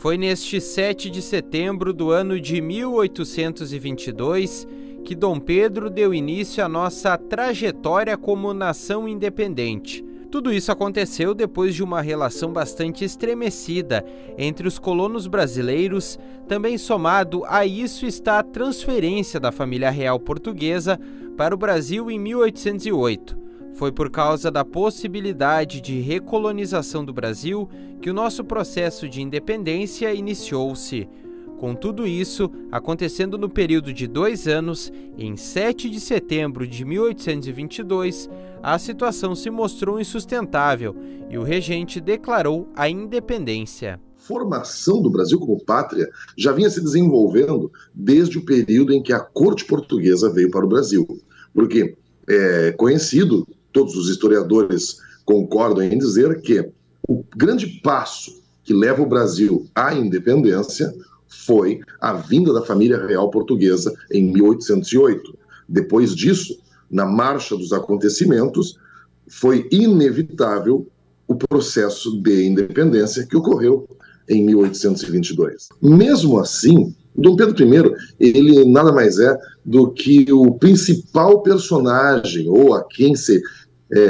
Foi neste 7 de setembro do ano de 1822 que Dom Pedro deu início à nossa trajetória como nação independente. Tudo isso aconteceu depois de uma relação bastante estremecida entre os colonos brasileiros. Também somado a isso está a transferência da família real portuguesa para o Brasil em 1808. Foi por causa da possibilidade de recolonização do Brasil que o nosso processo de independência iniciou-se. Com tudo isso acontecendo no período de 2 anos, em 7 de setembro de 1822, a situação se mostrou insustentável e o regente declarou a independência. A formação do Brasil como pátria já vinha se desenvolvendo desde o período em que a corte portuguesa veio para o Brasil, porque é conhecido, todos os historiadores concordam em dizer que o grande passo que leva o Brasil à independência foi a vinda da família real portuguesa em 1808. Depois disso, na marcha dos acontecimentos, foi inevitável o processo de independência que ocorreu em 1822. Mesmo assim, Dom Pedro I, ele nada mais é do que o principal personagem, ou a quem se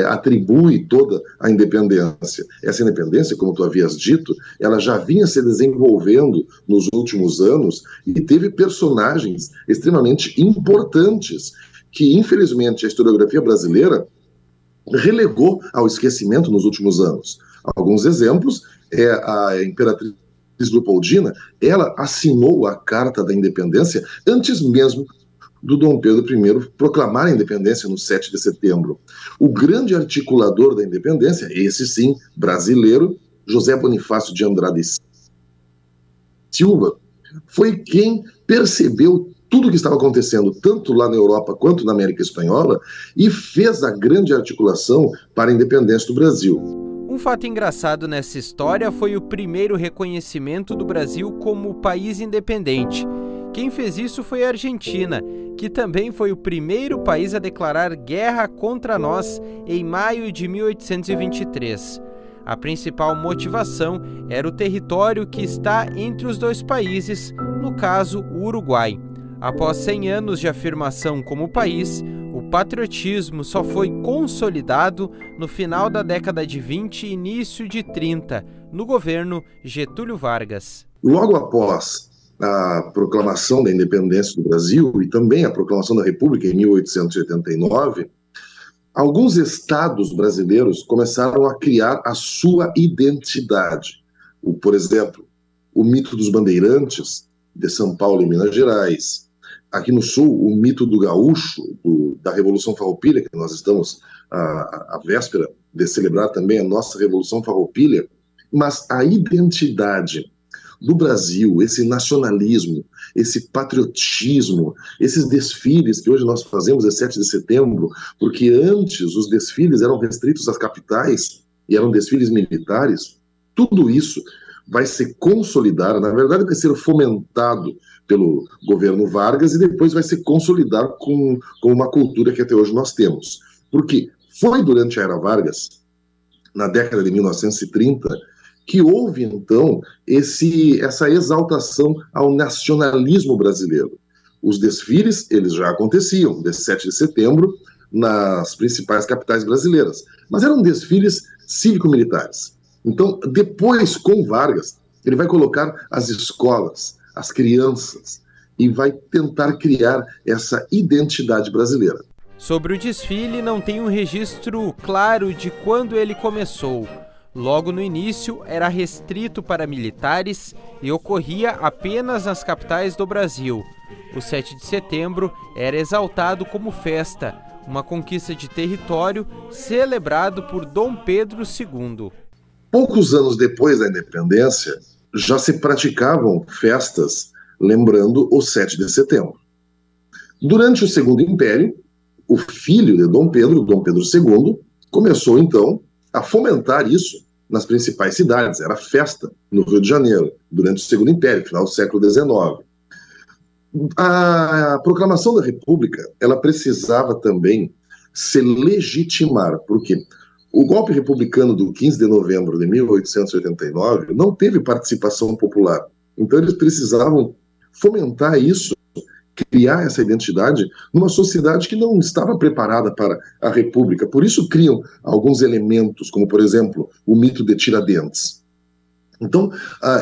atribui toda a independência. Essa independência, como tu havias dito, ela já vinha se desenvolvendo nos últimos anos e teve personagens extremamente importantes que, infelizmente, a historiografia brasileira relegou ao esquecimento nos últimos anos. Alguns exemplos é a Imperatriz Leopoldina. Ela assinou a Carta da Independência antes mesmo do Dom Pedro I proclamar a independência no 7 de setembro. O grande articulador da independência, esse sim, brasileiro, José Bonifácio de Andrade Silva, foi quem percebeu tudo o que estava acontecendo, tanto lá na Europa quanto na América Espanhola, e fez a grande articulação para a independência do Brasil. Um fato engraçado nessa história foi o primeiro reconhecimento do Brasil como país independente. Quem fez isso foi a Argentina, que também foi o primeiro país a declarar guerra contra nós em maio de 1823. A principal motivação era o território que está entre os dois países, no caso, o Uruguai. Após 100 anos de afirmação como país, o patriotismo só foi consolidado no final da década de 20 e início de 30, no governo Getúlio Vargas. Logo após a proclamação da independência do Brasil e também a proclamação da República em 1889, alguns estados brasileiros começaram a criar a sua identidade. Por exemplo, o mito dos bandeirantes de São Paulo e Minas Gerais. Aqui no Sul, o mito do gaúcho, da Revolução Farroupilha, que nós estamos à véspera de celebrar também a nossa Revolução Farroupilha, mas a identidade do Brasil, esse nacionalismo, esse patriotismo, esses desfiles que hoje nós fazemos, 17 de setembro, porque antes os desfiles eram restritos às capitais e eram desfiles militares, tudo isso vai se consolidar, na verdade vai ser fomentado pelo governo Vargas e depois vai se consolidar com uma cultura que até hoje nós temos. Porque foi durante a era Vargas, na década de 1930, que houve, então, essa exaltação ao nacionalismo brasileiro. Os desfiles, eles já aconteciam, 17 de setembro, nas principais capitais brasileiras, mas eram desfiles cívico-militares. Então, depois, com Vargas, ele vai colocar as escolas, as crianças, e vai tentar criar essa identidade brasileira. Sobre o desfile, não tem um registro claro de quando ele começou. Logo no início, era restrito para militares e ocorria apenas nas capitais do Brasil. O 7 de setembro era exaltado como festa, uma conquista de território celebrado por Dom Pedro II. Poucos anos depois da independência, já se praticavam festas lembrando o 7 de setembro. Durante o Segundo Império, o filho de Dom Pedro II, começou então a fomentar isso nas principais cidades. Era festa no Rio de Janeiro, durante o Segundo Império, final do século XIX. A proclamação da República, ela precisava também se legitimar, porque O golpe republicano do 15 de novembro de 1889 não teve participação popular. Então eles precisavam fomentar isso, criar essa identidade numa sociedade que não estava preparada para a república. Por isso criam alguns elementos, como por exemplo o mito de Tiradentes. Então,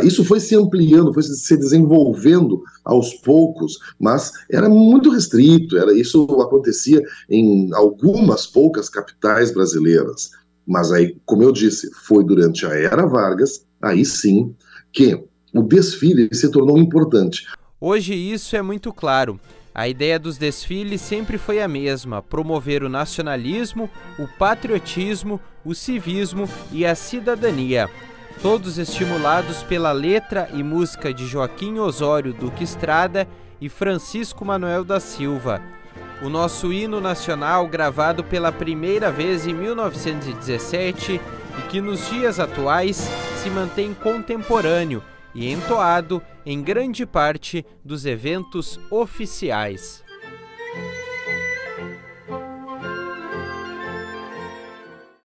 isso foi se ampliando, foi se desenvolvendo aos poucos, mas era muito restrito, isso acontecia em algumas poucas capitais brasileiras. Mas aí, como eu disse, foi durante a Era Vargas, aí sim, que o desfile se tornou importante. Hoje isso é muito claro. A ideia dos desfiles sempre foi a mesma: promover o nacionalismo, o patriotismo, o civismo e a cidadania. Todos estimulados pela letra e música de Joaquim Osório Duque Estrada e Francisco Manuel da Silva. O nosso hino nacional, gravado pela primeira vez em 1917 e que nos dias atuais se mantém contemporâneo e entoado em grande parte dos eventos oficiais.